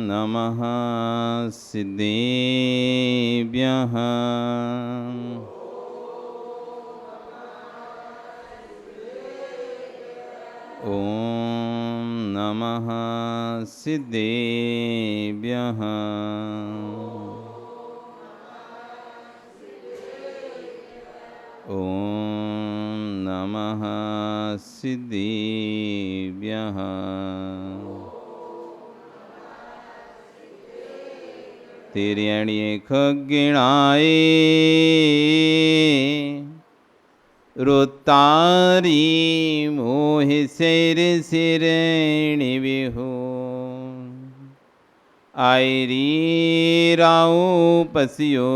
नमः सिद्धेभ्यः। ॐ नमः सिद्धेभ्यः। ॐ नमः सिद्धेभ्यः। तिर्यणि खग्गिणाय रुतारी मोहि सिर सिरणी विहु आयरी राऊ पसियो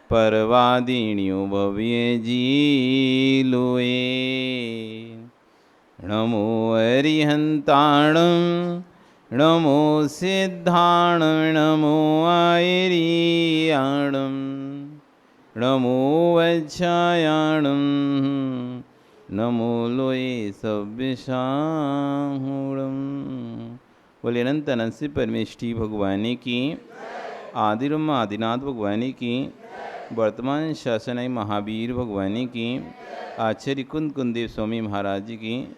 परवादिन्यो भव्य जीलोए। नमो अरिहंताणं नमो सिद्धाणं नमो आयरियाणं नमो वज्रायाणं नमो लोये सव्यसाहूणं। बोले अनंत अनंत से परमेष्टि भगवान की, आदिरम आदिनाथ भगवान की, वर्तमान शासनाई महावीर भगवान की, आचार्य कुंद कुंदेव स्वामी महाराज की,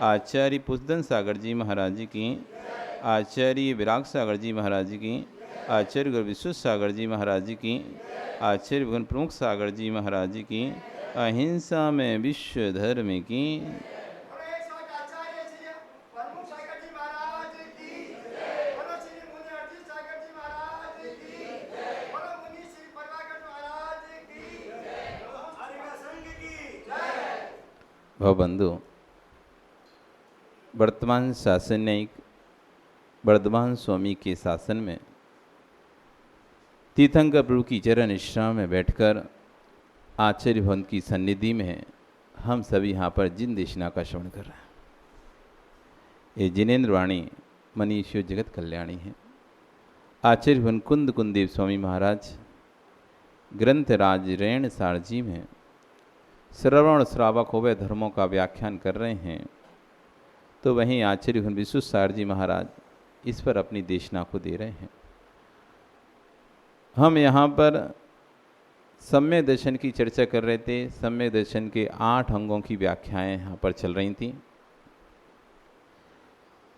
आचार्य पुष्पदन सागर जी महाराज की, आचार्य विराग सागर जी महाराज की, आचार्य गुरु विश्व सागर जी महाराज की, आचार्य भगवान प्रमुख सागर जी महाराज की, अहिंसा में विश्व धर्म की। भवबंधु, वर्तमान शासन न्यायिक वर्धमान स्वामी के शासन में तीर्थंकर प्रभु की चरण विश्राम में बैठकर आचार्य भवन की सन्निधि में हम सभी यहाँ पर जिन देशना का श्रवण कर रहे हैं। ये जिनेन्द्र वाणी मनीषो जगत कल्याणी है। आचार्य भवन कुंद कुंदेव स्वामी महाराज ग्रंथराज रेण सारजी में श्रवण श्रावक होवे धर्मों का व्याख्यान कर रहे हैं, तो वहीं आचार्य भवन विश्व सार जी महाराज इस पर अपनी देशना को दे रहे हैं। हम यहाँ पर सम्यक दर्शन की चर्चा कर रहे थे। सम्यक दर्शन के 8 अंगों की व्याख्याएं यहाँ पर चल रही थी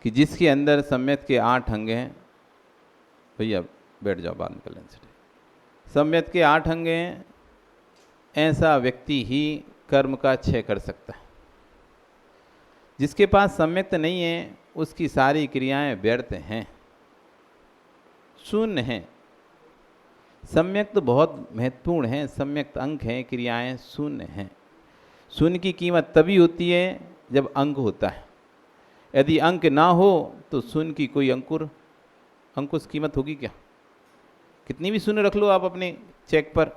कि जिसके अंदर सम्यक के 8 अंग हैं। भैया बैठ जाओ, बात निकल लें। सम्यक के 8 अंग हैं, ऐसा व्यक्ति ही कर्म का क्षय कर सकता है। जिसके पास सम्यक्त नहीं है उसकी सारी क्रियाएं व्यर्थ हैं, शून्य हैं। सम्यक्त बहुत महत्वपूर्ण है, सम्यक्त अंक हैं, क्रियाएं शून्य हैं। शून्य की कीमत तभी होती है जब अंक होता है। यदि अंक ना हो तो शून्य की कोई अंकुश कीमत होगी क्या? कितनी भी शून्य रख लो आप अपने चेक पर,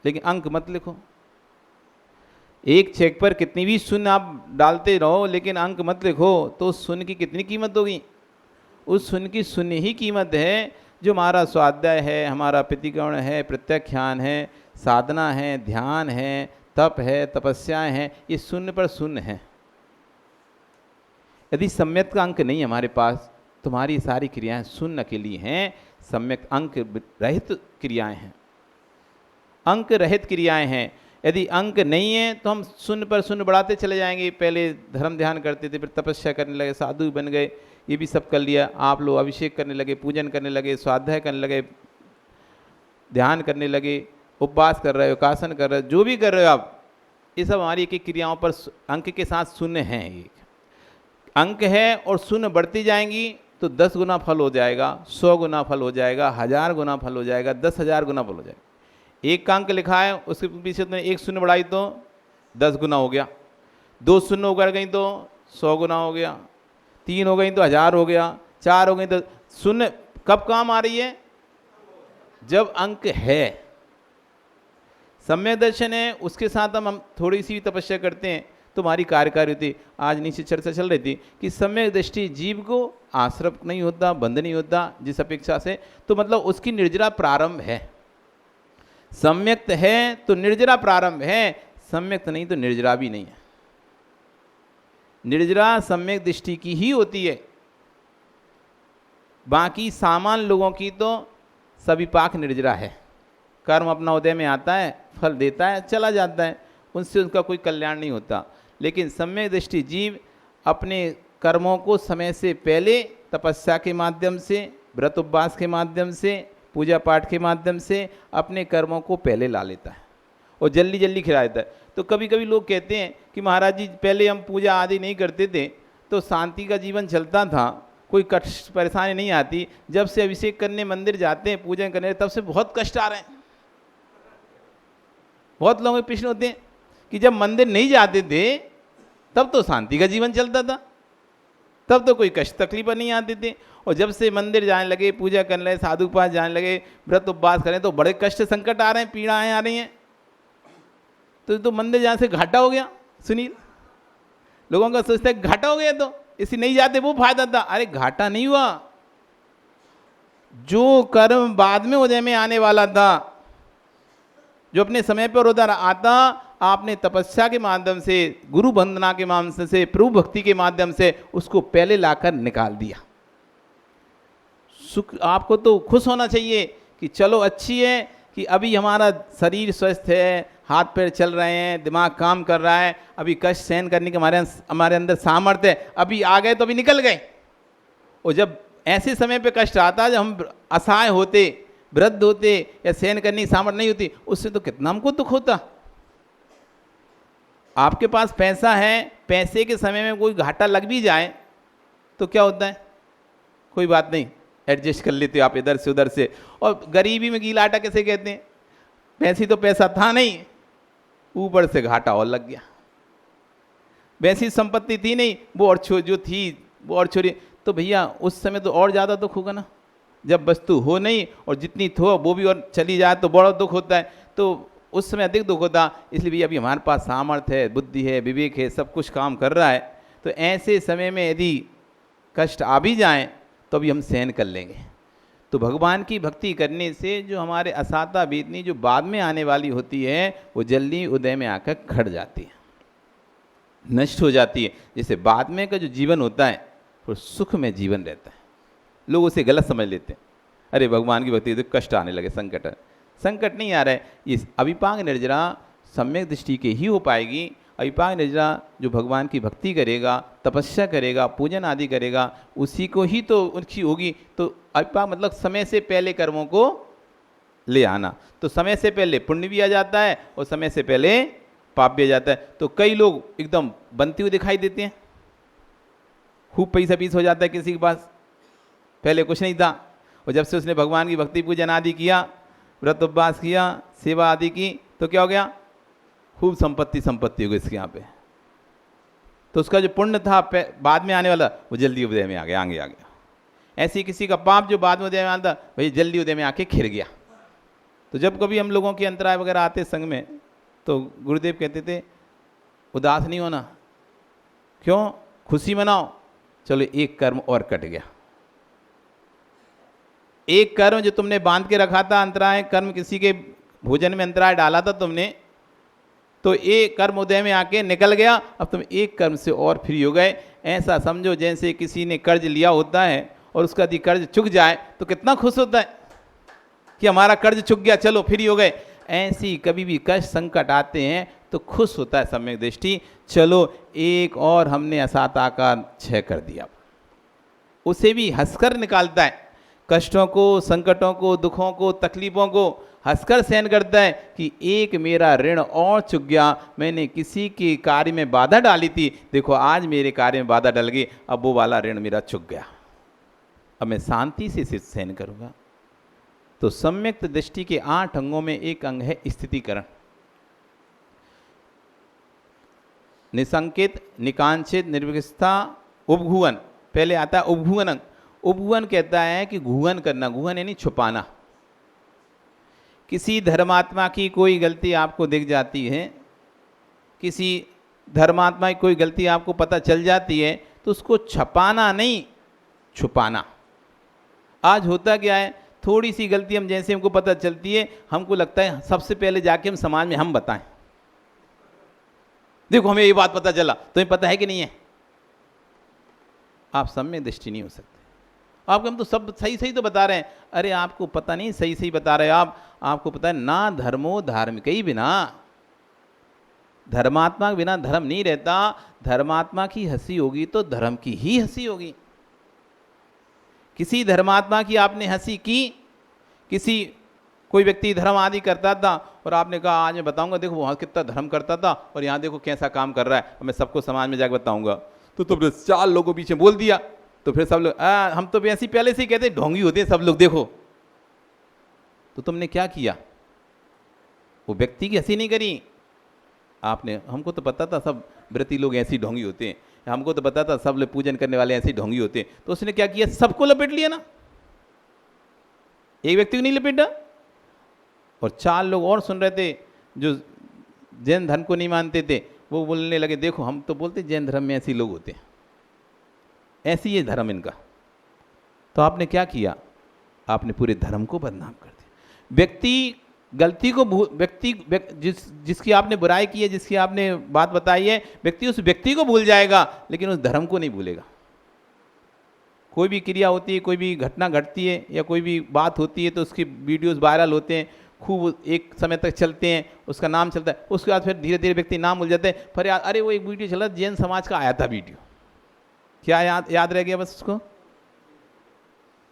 लेकिन अंक मत लिखो। एक चेक पर कितनी भी शून्य आप डालते रहो लेकिन अंक मत लिखो, तो उस शून्य की कितनी कीमत होगी? उस शून्य की शून्य ही कीमत है। जो हमारा स्वाध्याय है, हमारा प्रतिक्रमण है, प्रत्याख्यान है, साधना है, ध्यान है, तप है, तपस्याएं हैं, ये शून्य पर शून्य है। यदि सम्यक का अंक नहीं हमारे पास, तुम्हारी सारी क्रियाएं शून्य के लिए हैं। सम्यक अंक रहित क्रियाएं हैं, अंक रहित क्रियाएं हैं। यदि अंक नहीं है तो हम शून्य पर शून्य बढ़ाते चले जाएंगे। पहले धर्म ध्यान करते थे, फिर तपस्या करने लगे, साधु बन गए, ये भी सब कर लिया। आप लोग अभिषेक करने लगे, पूजन करने लगे, स्वाध्याय करने लगे, ध्यान करने लगे, उपवास कर रहे हो, उपासन कर रहे हो, जो भी कर रहे हो आप, ये सब हमारी एक एक क्रियाओं पर अंक के साथ शून्य हैं। एक अंक है और शून्य बढ़ती जाएंगी तो 10 गुना फल हो जाएगा, 100 गुना फल हो जाएगा, 1000 गुना फल हो जाएगा, 10,000 गुना फल हो जाएगा। एक का अंक लिखा है, उसके पीछे तुमने एक शून्य बढ़ाई तो 10 गुना हो गया, 2 शून्य उगड़ गई तो 100 गुना हो गया, 3 हो गई तो 1000 हो गया, 4 हो गई तो शून्य कब काम आ रही है? जब अंक है। सम्यक दर्शन है, उसके साथ हम थोड़ी सी भी तपस्या करते हैं तो हमारी कार्यकारी होती। आज नीचे चर्चा चल रही थी कि सम्यक दृष्टि जीव को आश्रय नहीं होता, बंध नहीं होता जिस अपेक्षा से, तो मतलब उसकी निर्जरा प्रारंभ है। सम्यक्त है तो निर्जरा प्रारंभ है, सम्यक्त नहीं तो निर्जरा भी नहीं है। निर्जरा सम्यक दृष्टि की ही होती है। बाकी सामान लोगों की तो सविपाक निर्जरा है, कर्म अपना उदय में आता है, फल देता है, चला जाता है, उनसे उनका कोई कल्याण नहीं होता। लेकिन सम्यक दृष्टि जीव अपने कर्मों को समय से पहले तपस्या के माध्यम से, व्रत उपवास के माध्यम से, पूजा पाठ के माध्यम से अपने कर्मों को पहले ला लेता है और जल्दी जल्दी खिला देता है। तो कभी कभी लोग कहते हैं कि महाराज जी पहले हम पूजा आदि नहीं करते थे तो शांति का जीवन चलता था, कोई कष्ट परेशानी नहीं आती, जब से अभिषेक करने मंदिर जाते हैं पूजन करने तब से बहुत कष्ट आ रहे हैं। बहुत लोगों के प्रश्न होते हैं कि जब मंदिर नहीं जाते थे तब तो शांति का जीवन चलता था, तब तो कोई कष्ट तकलीफ नहीं आते थे, और जब से मंदिर जाने लगे, पूजा करने लगे, साधु के पास जाने लगे, व्रत उपवास करें तो बड़े कष्ट संकट आ रहे हैं, पीड़ाएं आ रही हैं। तो मंदिर जाने से घाटा हो गया। सुनील, लोगों का सोचता है घाटा हो गया तो इसी नहीं जाते वो फायदा था। अरे घाटा नहीं हुआ, जो कर्म बाद में उदय में आने वाला था, जो अपने समय पर उधर आता, आपने तपस्या के माध्यम से, गुरु वंदना के माध्यम से, प्रभु भक्ति के माध्यम से उसको पहले लाकर निकाल दिया। सुख आपको तो खुश होना चाहिए कि चलो अच्छी है कि अभी हमारा शरीर स्वस्थ है, हाथ पैर चल रहे हैं, दिमाग काम कर रहा है, अभी कष्ट सहन करने के हमारे अंदर सामर्थ्य है, अभी आ गए तो अभी निकल गए। और जब ऐसे समय पे कष्ट आता है, जब हम असहाय होते, वृद्ध होते या सहन करने की सामर्थ्य नहीं होती, उससे तो कितना हमको दुख होता। आपके पास पैसा है, पैसे के समय में कोई घाटा लग भी जाए तो क्या होता है, कोई बात नहीं, एडजस्ट कर लेते हो आप इधर से उधर से। और गरीबी में गीला आटा कैसे कहते हैं, वैसी तो पैसा था नहीं, ऊपर से घाटा और लग गया। वैसी संपत्ति थी नहीं, वो और जो थी वो और छोड़ी, तो भैया उस समय तो और ज़्यादा दुख होगा ना। जब वस्तु हो नहीं और जितनी थो वो भी और चली जाए तो बड़ा दुख होता है, तो उस समय अधिक दुख होता। इसलिए भैया अभी हमारे पास सामर्थ्य है, बुद्धि है, विवेक है, सब कुछ काम कर रहा है, तो ऐसे समय में यदि कष्ट आ भी जाएं तो अभी हम सहन कर लेंगे। तो भगवान की भक्ति करने से जो हमारे असाता बीतनी जो बाद में आने वाली होती है वो जल्दी उदय में आकर खड़ जाती है, नष्ट हो जाती है। जैसे बाद में का जो जीवन होता है वो सुख में जीवन रहता है। लोग उसे गलत समझ लेते हैं, अरे भगवान की भक्ति तो कष्ट आने लगे, संकट नहीं आ रहा है। ये अविपाक निर्जरा सम्यक दृष्टि के ही हो पाएगी। अविपाक निर्जरा जो भगवान की भक्ति करेगा, तपस्या करेगा, पूजन आदि करेगा, उसी को ही तो उनकी होगी। तो अविपाक मतलब समय से पहले कर्मों को ले आना। तो समय से पहले पुण्य भी आ जाता है और समय से पहले पाप भी आ जाता है। तो कई लोग एकदम बनते हुए दिखाई देते हैं, खूब पैसा पीस हो जाता है किसी के पास, पहले कुछ नहीं था, और जब से उसने भगवान की भक्ति पूजन आदि किया, व्रत उपवास किया, सेवा आदि की, तो क्या हो गया, खूब संपत्ति हो गई इसके यहाँ पे। तो उसका जो पुण्य था बाद में आने वाला वो जल्दी उदय में आ गया, आगे आ गया। ऐसे किसी का पाप जो बाद में उदय में आता वही जल्दी उदय में आके खिर गया। तो जब कभी हम लोगों के अंतराय वगैरह आते संग में, तो गुरुदेव कहते थे उदास नहीं होना, क्यों, खुशी मनाओ, चलो एक कर्म और कट गया। एक कर्म जो तुमने बांध के रखा था, अंतराय कर्म, किसी के भोजन में अंतराय डाला था तुमने, तो एक कर्म उदय में आके निकल गया, अब तुम एक कर्म से और फ्री हो गए। ऐसा समझो जैसे किसी ने कर्ज लिया होता है और उसका यदि कर्ज चुक जाए तो कितना खुश होता है कि हमारा कर्ज चुक गया, चलो फ्री हो गए। ऐसी कभी भी कष्ट संकट आते हैं तो खुश होता है सम्यक दृष्टि, चलो एक और हमने असाता का क्षय कर दिया। उसे भी हंसकर निकालता है, कष्टों को, संकटों को, दुखों को, तकलीफों को हंसकर सहन करता है कि एक मेरा ऋण और चुक गया, मैंने किसी के कार्य में बाधा डाली थी, देखो आज मेरे कार्य में बाधा डल गई, अब वो वाला ऋण मेरा चुक गया, अब मैं शांति से सहन करूँगा। तो सम्यक दृष्टि के 8 अंगों में एक अंग है स्थितिकरण। निसंकित, निकांक्षित, निर्विकसता, उपघुवन। पहले आता है उपघुवन अंग। उपघुवन कहता है कि घुवन करना, घुवन यानी छुपाना। किसी धर्मात्मा की कोई गलती आपको दिख जाती है, किसी धर्मात्मा की कोई गलती आपको पता चल जाती है, तो उसको छपाना नहीं, छुपाना। आज होता क्या है, थोड़ी सी गलती हम जैसे हमको पता चलती है, हमको लगता है सबसे पहले जाके हम समाज में हम बताएं, देखो हमें ये बात पता चला, तुम्हें पता है कि नहीं है। आप सम्यक दृष्टि नहीं हो सकते। आपको हम तो सब सही सही तो बता रहे हैं। अरे आपको पता नहीं सही सही बता रहे आप, आपको पता है ना धर्मो धार्मिक ही बिना, धर्मात्मा के बिना धर्म नहीं रहता। धर्मात्मा की हंसी होगी तो धर्म की ही हंसी होगी। किसी धर्मात्मा की आपने हंसी की, किसी कोई व्यक्ति धर्म आदि करता था और आपने कहा आज मैं बताऊंगा देखो वहाँ कितना धर्म करता था और यहाँ देखो कैसा काम कर रहा है, मैं सबको समाज में जाकर बताऊंगा। तो तुमने 4 लोगों को पीछे बोल दिया, तो फिर सब लोग हम तो ऐसी पहले से ही कहते ढोंगी होते हैं सब लोग देखो। तो तुमने क्या किया? वो व्यक्ति की हंसी नहीं करी आपने। हमको तो पता था सब व्रती लोग ऐसे ही ढोंगी होते हैं, हमको तो पता था सब लोग पूजन करने वाले ऐसे ही ढोंगी होते हैं। तो उसने क्या किया? सबको लपेट लिया ना, एक व्यक्ति को नहीं लपेटा। और 4 लोग और सुन रहे थे जो जैन धर्म को नहीं मानते थे, वो बोलने लगे देखो हम तो बोलते जैन धर्म में ऐसे लोग होते हैं, ऐसी ये धर्म इनका। तो आपने क्या किया? आपने पूरे धर्म को बदनाम कर दिया। व्यक्ति गलती को व्यक्ति जिसकी आपने बुराई की है, जिसकी आपने बात बताई है, व्यक्ति उस व्यक्ति को भूल जाएगा लेकिन उस धर्म को नहीं भूलेगा। कोई भी क्रिया होती है, कोई भी घटना घटती है या कोई भी बात होती है तो उसकी वीडियोस वायरल होते हैं, खूब एक समय तक चलते हैं, उसका नाम चलता है। उसके बाद फिर धीरे धीरे व्यक्ति नाम भूल जाते हैं। फिर याद, अरे वो एक वीडियो चला जैन समाज का आया था वीडियो, क्या याद रह गया? बस उसको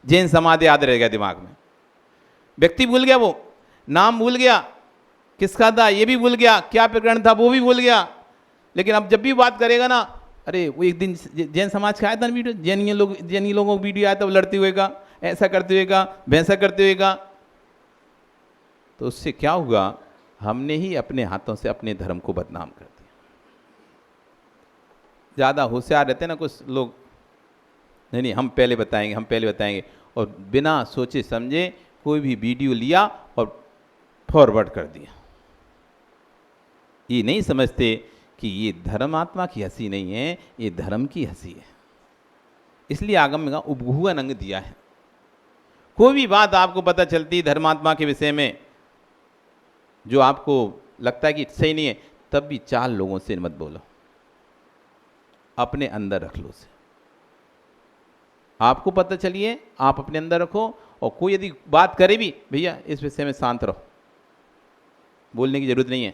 जैन समाज याद रह गया दिमाग में। व्यक्ति भूल गया, वो नाम भूल गया, किसका था ये भी भूल गया, क्या प्रकरण था वो भी भूल गया। लेकिन अब जब भी बात करेगा ना, अरे वो एक दिन जैन समाज का आया था ना वीडियो, जैनी लोगों का वीडियो आया था, वो लड़ते हुए का, ऐसा करते हुए का, वैसा करते हुए का। तो उससे क्या हुआ? हमने ही अपने हाथों से अपने धर्म को बदनाम कर दिया। ज़्यादा होशियार रहते ना कुछ लोग, नहीं हम पहले बताएंगे, और बिना सोचे समझे कोई भी वीडियो लिया और फॉरवर्ड कर दिया। ये नहीं समझते कि ये धर्मात्मा की हंसी नहीं है, ये धर्म की हंसी है। इसलिए आगम में उपगुहन अंग दिया है। कोई भी बात आपको पता चलती धर्मात्मा के विषय में जो आपको लगता है कि सही नहीं है, तब भी 4 लोगों से मत बोलो, अपने अंदर रख लो उसे। आपको पता चलिए आप अपने अंदर रखो, और कोई यदि बात करे भी, भैया इस विषय में शांत रहो, बोलने की जरूरत नहीं है,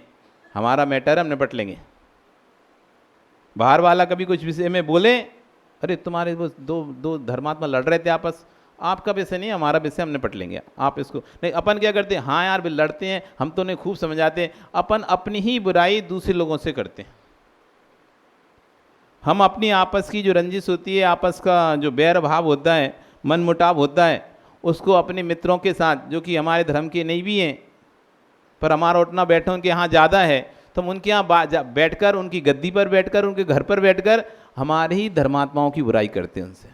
हमारा मैटर है, हम निपट लेंगे। बाहर वाला कभी कुछ विषय में बोले, अरे तुम्हारे वो दो धर्मात्मा लड़ रहे थे आपस, आपका विषय नहीं, हमारा विषय, हम निपट लेंगे, आप इसको नहीं। अपन क्या करते हैं? हाँ यार भी लड़ते हैं, हम तो उन्हें खूब समझाते हैं। अपन अपनी ही बुराई दूसरे लोगों से करते हैं। हम अपनी आपस की जो रंजिश होती है, आपस का जो बैर भाव होता है, मन मुटाव होता है, उसको अपने मित्रों के साथ जो कि हमारे धर्म के नहीं भी हैं पर हमारा उठना बैठना उनके यहाँ ज़्यादा है, तो हम उनके यहाँ बैठकर, उनकी गद्दी पर बैठकर, उनके घर पर बैठकर हमारे ही धर्मात्माओं की बुराई करते हैं उनसे।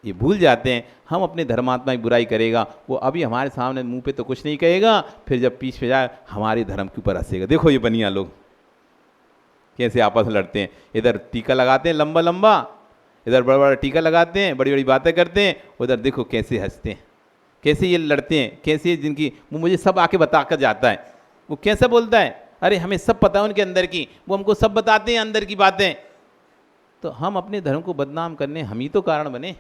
ये भूल जाते हैं हम अपने धर्मात्मा की बुराई करेगा, वो अभी हमारे सामने मुंह पे तो कुछ नहीं कहेगा, फिर जब पीछे जाए हमारे धर्म के ऊपर हंसेगा। देखो ये बनिया लोग कैसे आपस में लड़ते हैं, इधर टीका लगाते हैं लंबा लंबा, इधर बड़ा बड़ा टीका लगाते हैं, बड़ी बड़ी बातें करते हैं, उधर देखो कैसे हंसते हैं, कैसे ये लड़ते हैं, कैसे जिनकी वो मुझे सब आके बता कर जाता है। वो कैसे बोलता है? अरे हमें सब पता है उनके अंदर की, वो हमको सब बताते हैं अंदर की बातें। तो हम अपने धर्म को बदनाम करने हम ही तो कारण बने।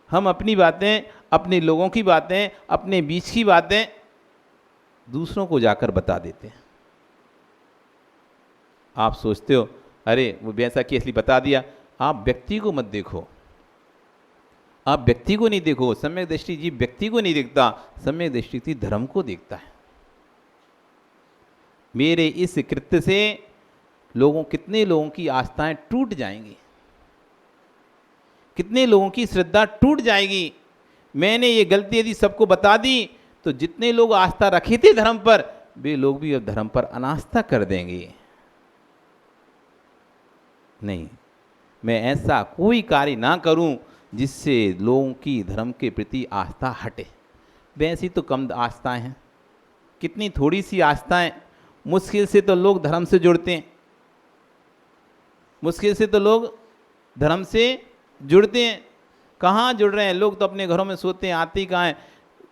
हम अपनी बातें, अपने लोगों की बातें, अपने बीच की बातें दूसरों को जाकर बता देते हैं। आप सोचते हो अरे वो वैसा कि इसलिए बता दिया। आप व्यक्ति को मत देखो, आप व्यक्ति को नहीं देखो। सम्यक दृष्टि जीव व्यक्ति को नहीं देखता, सम्यक दृष्टि धर्म को देखता है। मेरे इस कृत्य से कितने लोगों की आस्थाएं टूट जाएंगी, कितने लोगों की श्रद्धा टूट जाएगी। मैंने ये गलती यदि सबको बता दी तो जितने लोग आस्था रखे थे धर्म पर, वे लोग भी अब धर्म पर अनास्था कर देंगे। नहीं, मैं ऐसा कोई कार्य ना करूं जिससे लोगों की धर्म के प्रति आस्था हटे। वैसी तो कम आस्थाएं हैं, कितनी थोड़ी सी आस्थाएं। मुश्किल से तो लोग धर्म से जुड़ते हैं, मुश्किल से तो लोग धर्म से जुड़ते हैं। कहाँ जुड़ रहे हैं लोग? तो अपने घरों में सोते हैं, आते ही कहाँ हैं।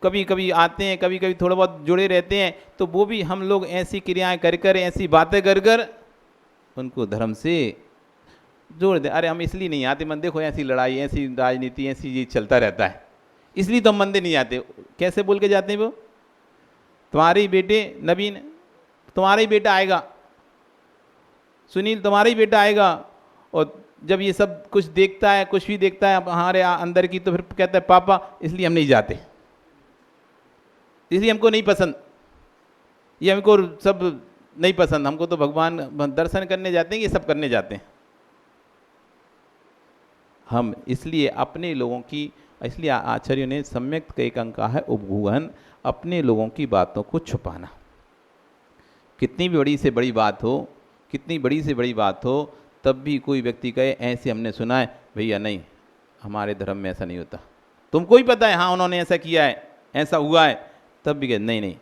कभी कभी आते हैं, कभी कभी थोड़ा बहुत जुड़े रहते हैं, तो वो भी हम लोग ऐसी क्रियाएं कर कर, ऐसी बातें कर कर उनको धर्म से जोड़ दे, अरे हम इसलिए नहीं आते मन, देखो ऐसी लड़ाई, ऐसी राजनीति, ऐसी ये चलता रहता है, इसलिए तो हम मंदिर नहीं आते। कैसे बोल के जाते हैं वो? तुम्हारे ही बेटे नवीन, तुम्हारा ही बेटा आएगा, सुनील तुम्हारा ही बेटा आएगा, और जब ये सब कुछ देखता है, कुछ भी देखता है हमारे अंदर की, तो फिर कहता है पापा इसलिए हम नहीं जाते, इसलिए हमको नहीं पसंद, ये हमको सब नहीं पसंद, हमको तो भगवान दर्शन करने जाते हैं, ये सब करने जाते हैं। हम इसलिए अपने लोगों की, इसलिए आचार्यों ने सम्यक का एक अंक कहा है उपगूहन, अपने लोगों की बातों को छुपाना। कितनी भी बड़ी से बड़ी बात हो, कितनी बड़ी से बड़ी बात हो, तब भी कोई व्यक्ति कहे ऐसे हमने सुना है, भैया नहीं हमारे धर्म में ऐसा नहीं होता, तुमको ही पता है हाँ उन्होंने ऐसा किया है, ऐसा हुआ है, तब भी कहे नहीं नहीं,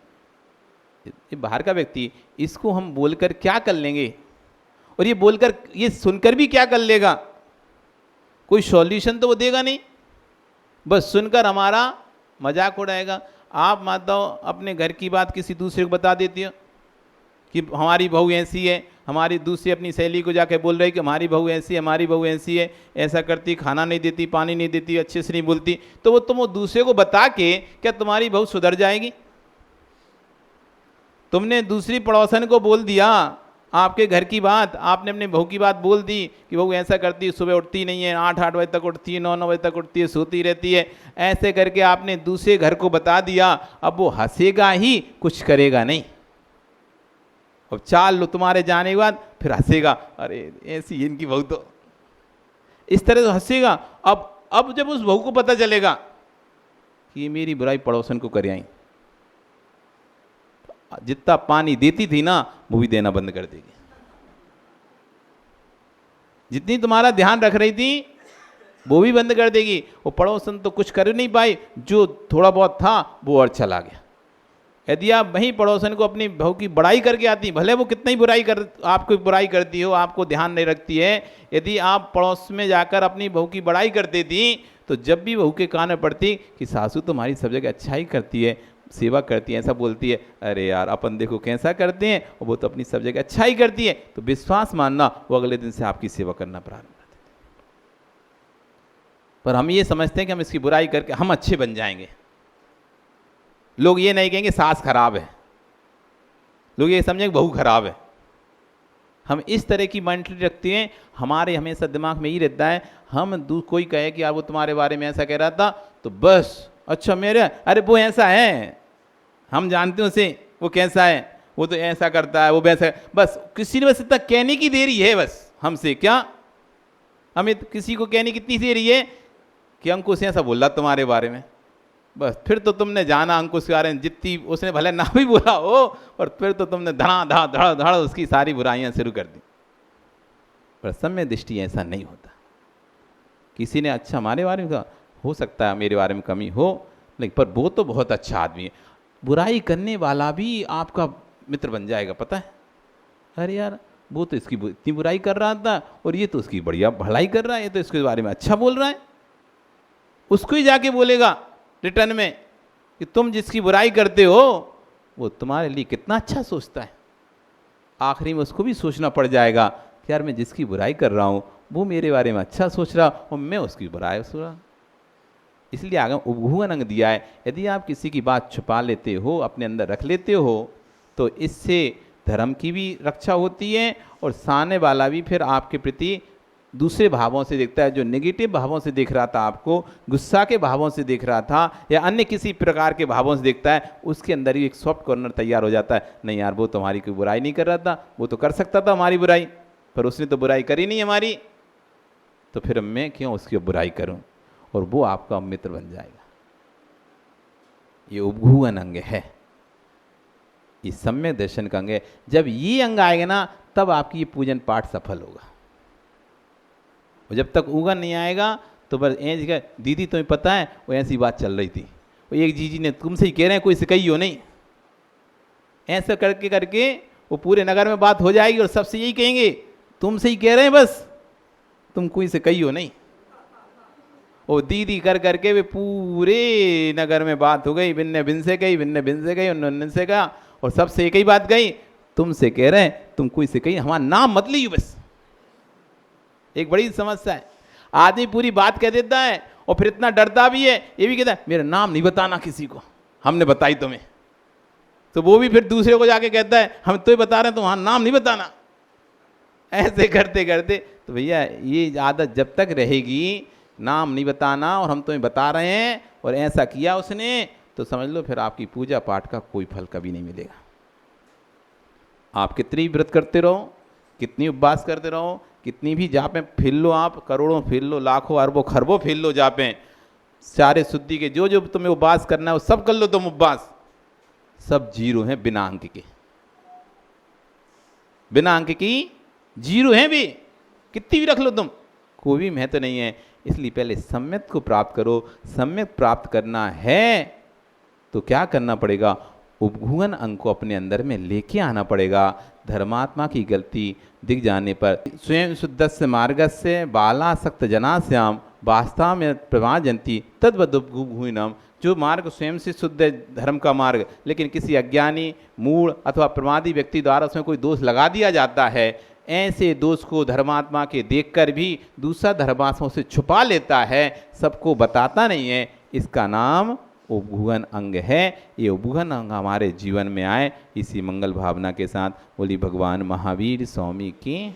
ये बाहर का व्यक्ति, इसको हम बोलकर क्या कर लेंगे, और ये बोलकर ये सुनकर भी क्या कर लेगा, कोई सॉल्यूशन तो वो देगा नहीं, बस सुनकर हमारा मजाक उड़ाएगा। आप माताओं अपने घर की बात किसी दूसरे को बता देती हो कि हमारी बहू ऐसी है, हमारी दूसरी अपनी सहेली को जाके बोल रही कि हमारी बहू ऐसी है, हमारी बहू ऐसी है, ऐसा करती, खाना नहीं देती, पानी नहीं देती, अच्छे से नहीं बोलती, तो वो तुम दूसरे को बता के क्या तुम्हारी बहू सुधर जाएगी? तुमने दूसरी पड़ोसन को बोल दिया आपके घर की बात, आपने अपने बहू की बात बोल दी कि बहू ऐसा करती है, सुबह उठती नहीं है, 8 बजे तक उठती है, 9 बजे तक उठती है, सोती रहती है, ऐसे करके आपने दूसरे घर को बता दिया। अब वो हंसेगा ही, कुछ करेगा नहीं। अब चाल लो तुम्हारे जाने के बाद फिर हंसेगा, अरे ऐसी इनकी बहू तो इस तरह से हंसेगा। अब जब उस बहू को पता चलेगा कि ये मेरी बुराई पड़ोसन को कर आई, जितना पानी देती थी ना वो भी देना बंद कर देगी, जितनी तुम्हारा ध्यान रख रही थी वो भी बंद कर देगी। वो पड़ोसन तो कुछ कर नहीं पाई, जो थोड़ा बहुत था वो और चला गया। यदि आप वहीं पड़ोसन को अपनी बहू की बड़ाई करके आती, भले वो कितना ही बुराई कर, आपको बुराई करती हो, आपको ध्यान नहीं रखती है, यदि आप पड़ोस में जाकर अपनी बहू की बड़ाई करती थी, तो जब भी बहू के कान में पड़ती कि सासू तुम्हारी सब जगह अच्छा ही करती है, सेवा करती है, ऐसा बोलती है, अरे यार अपन देखो कैसा करते हैं, और वो तो अपनी सब जगह अच्छा ही करती है, तो विश्वास मानना वो अगले दिन से आपकी सेवा करना प्रारंभ कर देते। पर हम ये समझते हैं कि हम इसकी बुराई करके हम अच्छे बन जाएंगे। लोग ये नहीं कहेंगे सास खराब है, लोग ये समझेंगे बहू खराब है। हम इस तरह की मेंटलिटी रखते हैं, हमारे हमेशा दिमाग में ही रहता है, हम कोई कहे कि यार वो तुम्हारे बारे में ऐसा कह रहा था, तो बस अच्छा मेरे, अरे वो ऐसा है, हम जानते हैं उसे, वो कैसा है, वो तो ऐसा करता है, वो वैसा है, बस किसी ने बस इतना कहने की देरी है, बस हमसे क्या, हमें तो किसी को कहने की इतनी देरी है कि अंकुश ऐसा बोल रहा तुम्हारे बारे में, बस फिर तो तुमने जाना अंकुश के बारे में, जितनी उसने भले ना भी बोला हो, और फिर तो तुमने धड़ा धड़ा धड़ा धड़ा उसकी सारी बुराइयां शुरू कर दी। पर सम्य दृष्टि ऐसा नहीं होता। किसी ने अच्छा हमारे बारे में कहा, हो सकता है मेरे बारे में कमी हो, लेकिन पर वो तो बहुत अच्छा आदमी है, बुराई करने वाला भी आपका मित्र बन जाएगा, पता है। अरे यार वो तो इसकी इतनी बुराई कर रहा था, और ये तो उसकी बढ़िया भलाई कर रहा है, ये तो इसके बारे में अच्छा बोल रहा है, उसको ही जाके बोलेगा रिटर्न में कि तुम जिसकी बुराई करते हो वो तुम्हारे लिए कितना अच्छा सोचता है। आखिरी में उसको भी सोचना पड़ जाएगा कि यार मैं जिसकी बुराई कर रहा हूँ वो मेरे बारे में अच्छा सोच रहा, और मैं उसकी बुराई सोच रहा। इसलिए आगे उपगूहन अंग दिया है। यदि आप किसी की बात छुपा लेते हो, अपने अंदर रख लेते हो, तो इससे धर्म की भी रक्षा होती है, और सामने वाला भी फिर आपके प्रति दूसरे भावों से देखता है। जो नेगेटिव भावों से देख रहा था, आपको गुस्सा के भावों से देख रहा था, या अन्य किसी प्रकार के भावों से देखता है, उसके अंदर ही एक सॉफ्ट कॉर्नर तैयार हो जाता है। नहीं यार वो तो हमारी कोई बुराई नहीं कर रहा था, वो तो कर सकता था हमारी बुराई, पर उसने तो बुराई करी नहीं हमारी, तो फिर मैं क्यों उसकी बुराई करूं, और वो आपका मित्र बन जाएगा। ये उपगूहन अंग है, ये सम्यक दर्शन का अंग है। जब ये अंग आएगा ना, तब आपकी ये पूजन पाठ सफल होगा। और जब तक उगन नहीं आएगा तो बस दीदी तुम्हें पता है वो ऐसी बात चल रही थी, वो एक जीजी ने तुमसे ही कह रहे हैं, कोई से कही हो नहीं, ऐसा करके करके वो पूरे नगर में बात हो जाएगी, और सबसे यही कहेंगे तुमसे ही कह रहे हैं, बस तुम कोई से कही हो नहीं। वो दीदी कर करके वे पूरे नगर में बात हो गई, बिन्ने बिन से गई, बिन्ने बिन से गई, उन्होंने से कहा, और सबसे एक ही बात गई, तुमसे कह रहे हैं, तुम कोई से कही, हमारा नाम मत लीजिए बस। एक बड़ी समस्या है। आदमी पूरी बात कह देता है और फिर इतना डरता भी है, ये भी कहता है मेरा नाम नहीं बताना किसी को, हमने बताई तुम्हें। तो वो भी फिर दूसरे को जाके कहता है हम तो ही बता रहे हैं, तुम्हारा नाम नहीं बताना। ऐसे करते करते तो भैया ये आदत जब तक रहेगी, नाम नहीं बताना और हम तुम्हें बता रहे हैं, और ऐसा किया उसने, तो समझ लो फिर आपकी पूजा पाठ का कोई फल कभी नहीं मिलेगा। आप कितनी व्रत करते रहो, कितनी उपवास करते रहो, कितनी भी जापें फिर लो, आप करोड़ों फिर लो, लाखों अरबों खरबों फिर लो जापें, सारे शुद्धि के जो जो तुम्हें उपवास करना है वो सब कर लो तुम उपवास, सब जीरो हैं बिना अंक के, बिना अंक की जीरो हैं भी, कितनी भी रख लो तुम, कोई भी महत्व नहीं है। इसलिए पहले सम्यक को प्राप्त करो। सम्यक प्राप्त करना है तो क्या करना पड़ेगा, उपगुहन अंग को अपने अंदर में लेके आना पड़ेगा। धर्मात्मा की गलती दिख जाने पर स्वयं शुद्धस्य मार्गस्य बालासक्त जनाश्याम वास्तव में प्रमाजंती तद्वदुपगुहनम। जो मार्ग स्वयं से शुद्ध है, धर्म का मार्ग, लेकिन किसी अज्ञानी मूढ़ अथवा प्रमादी व्यक्ति द्वारा उसमें कोई दोष लगा दिया जाता है, ऐसे दोष को धर्मात्मा के देखकर भी दूसरा धर्मात्मा से छुपा लेता है, सबको बताता नहीं है, इसका नाम उपगुहन अंग है। ये उपगुहन अंग हमारे जीवन में आए, इसी मंगल भावना के साथ बोली भगवान महावीर स्वामी की।